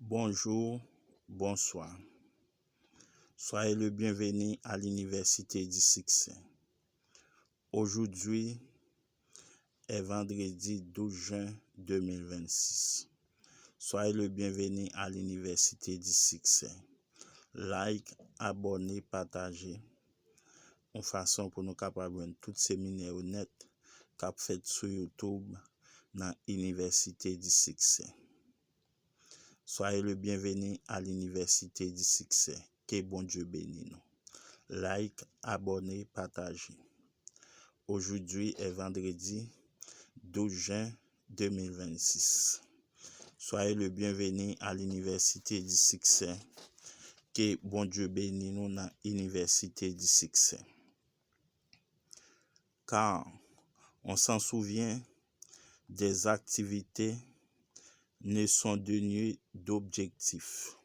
Bonjour, bonsoir. Soyez le bienvenu à l'Université du Succès. Aujourd'hui est vendredi 12 juin 2026. Soyez le bienvenu à l'Université du Succès. Like, abonnez, partagez. Une façon pour nous capables de tout séminaire honnête qu'a fait sur YouTube dans l'Université du Succès. Soyez le bienvenu à l'Université du Succès. Que bon Dieu bénisse nous. Like, abonnez, partagez. Aujourd'hui est vendredi 12 juin 2026. Soyez le bienvenu à l'Université du Succès. Que bon Dieu bénisse nous dans l'Université du Succès. Car on s'en souvient, des activités ne sont dénuées d'objectifs.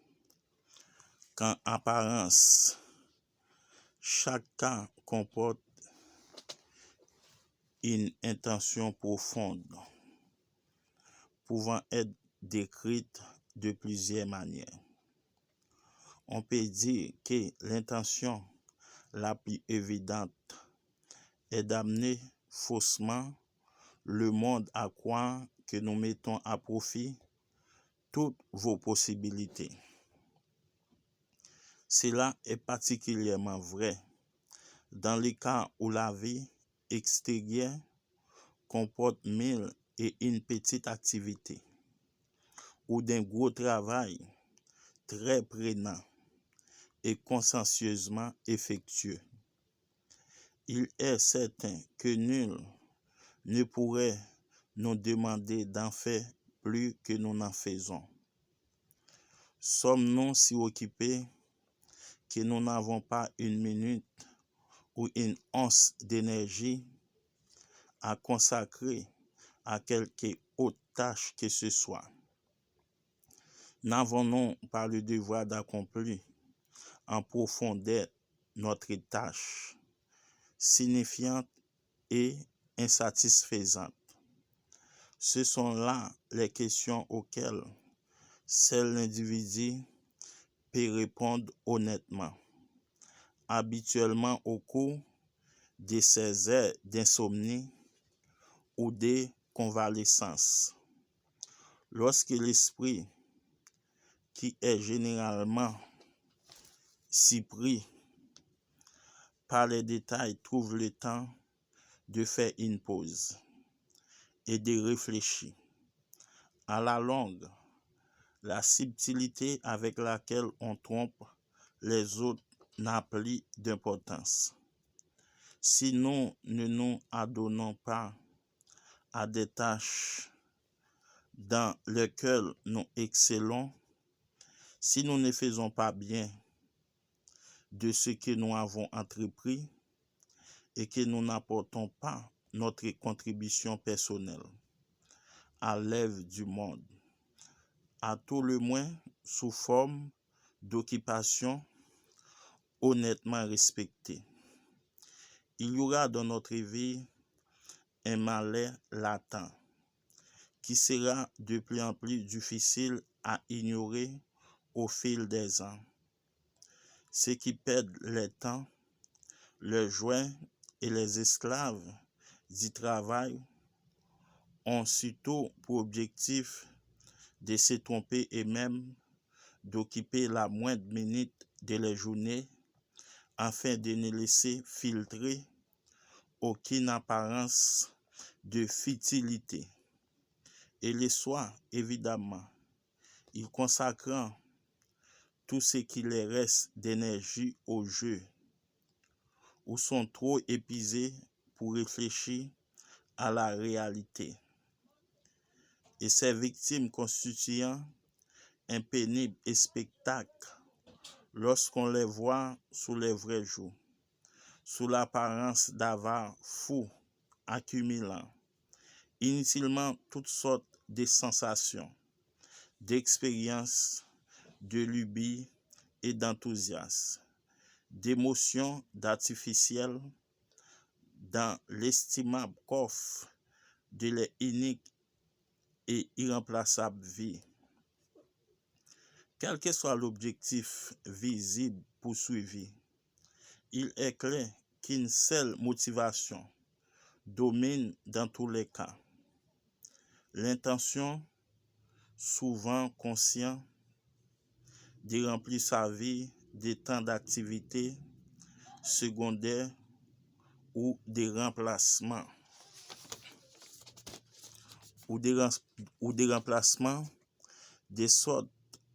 Qu'en apparence, chaque cas comporte une intention profonde, pouvant être décrite de plusieurs manières. On peut dire que l'intention la plus évidente est d'amener faussement le monde à croire que nous mettons à profit toutes vos possibilités. Cela est particulièrement vrai dans les cas où la vie extérieure comporte mille et une petites activités ou d'un gros travail très prenant et consciencieusement effectueux. Il est certain que nul ne pourrait nous demander d'en faire plus que nous n'en faisons. Sommes-nous si occupés que nous n'avons pas une minute ou une once d'énergie à consacrer à quelque autre tâche que ce soit? N'avons-nous pas le devoir d'accomplir en profondeur notre tâche, signifiante et insatisfaisante? Ce sont là les questions auxquelles seul l'individu peut répondre honnêtement. Habituellement au cours de ces heures d'insomnie ou de convalescence, lorsque l'esprit, qui est généralement si pris par les détails, trouve le temps de faire une pause et de réfléchir. À la longue, la subtilité avec laquelle on trompe les autres n'a plus d'importance. Si nous ne nous adonnons pas à des tâches dans lesquelles nous excellons, si nous ne faisons pas bien de ce que nous avons entrepris et que nous n'apportons pas notre contribution personnelle à l'œuvre du monde, à tout le moins sous forme d'occupation honnêtement respectée, il y aura dans notre vie un malheur latent qui sera de plus en plus difficile à ignorer au fil des ans. Ceux qui perdent le temps, le joint et les esclaves du travail ont surtout pour objectif de se tromper et même d'occuper la moindre minute de la journée afin de ne laisser filtrer aucune apparence de futilité. Et le soir, évidemment, ils consacrent tout ce qui leur reste d'énergie au jeu, ou sont trop épuisés pour réfléchir à la réalité. Et ces victimes constituant un pénible spectacle lorsqu'on les voit sous les vrais jours, sous l'apparence d'avares fous accumulant inutilement toutes sortes de sensations, d'expériences, de lubies et d'enthousiasme, d'émotions d'artificiel dans l'estimable coffre de leur unique et irremplaçable vie. Quel que soit l'objectif visible poursuivi, il est clair qu'une seule motivation domine dans tous les cas. L'intention, souvent consciente, de remplir sa vie de temps d'activité secondaire ou de remplacement de sorte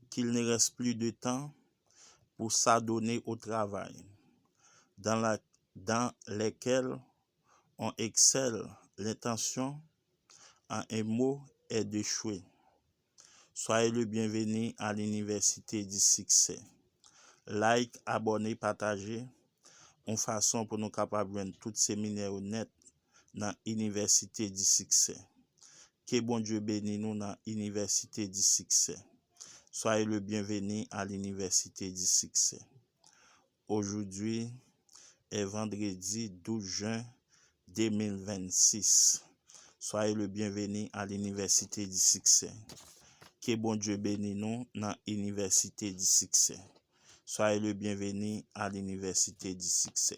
qu'il ne reste plus de temps pour s'adonner au travail, dans lesquels on excelle. L'intention, en un mot, est d'échouer. Soyez le bienvenu à l'Université du Succès. Like, abonnez, partagez. Une façon pour nous capables de tout séminaire net dans l'Université du Succès. Que bon Dieu bénisse nous dans l'Université du Succès. Soyez le bienvenu à l'Université du Succès. Aujourd'hui est vendredi 12 juin 2026. Soyez le bienvenu à l'Université du Succès. Que bon Dieu bénisse nous dans l'Université du Succès. Soyez le bienvenu à l'Université du Succès.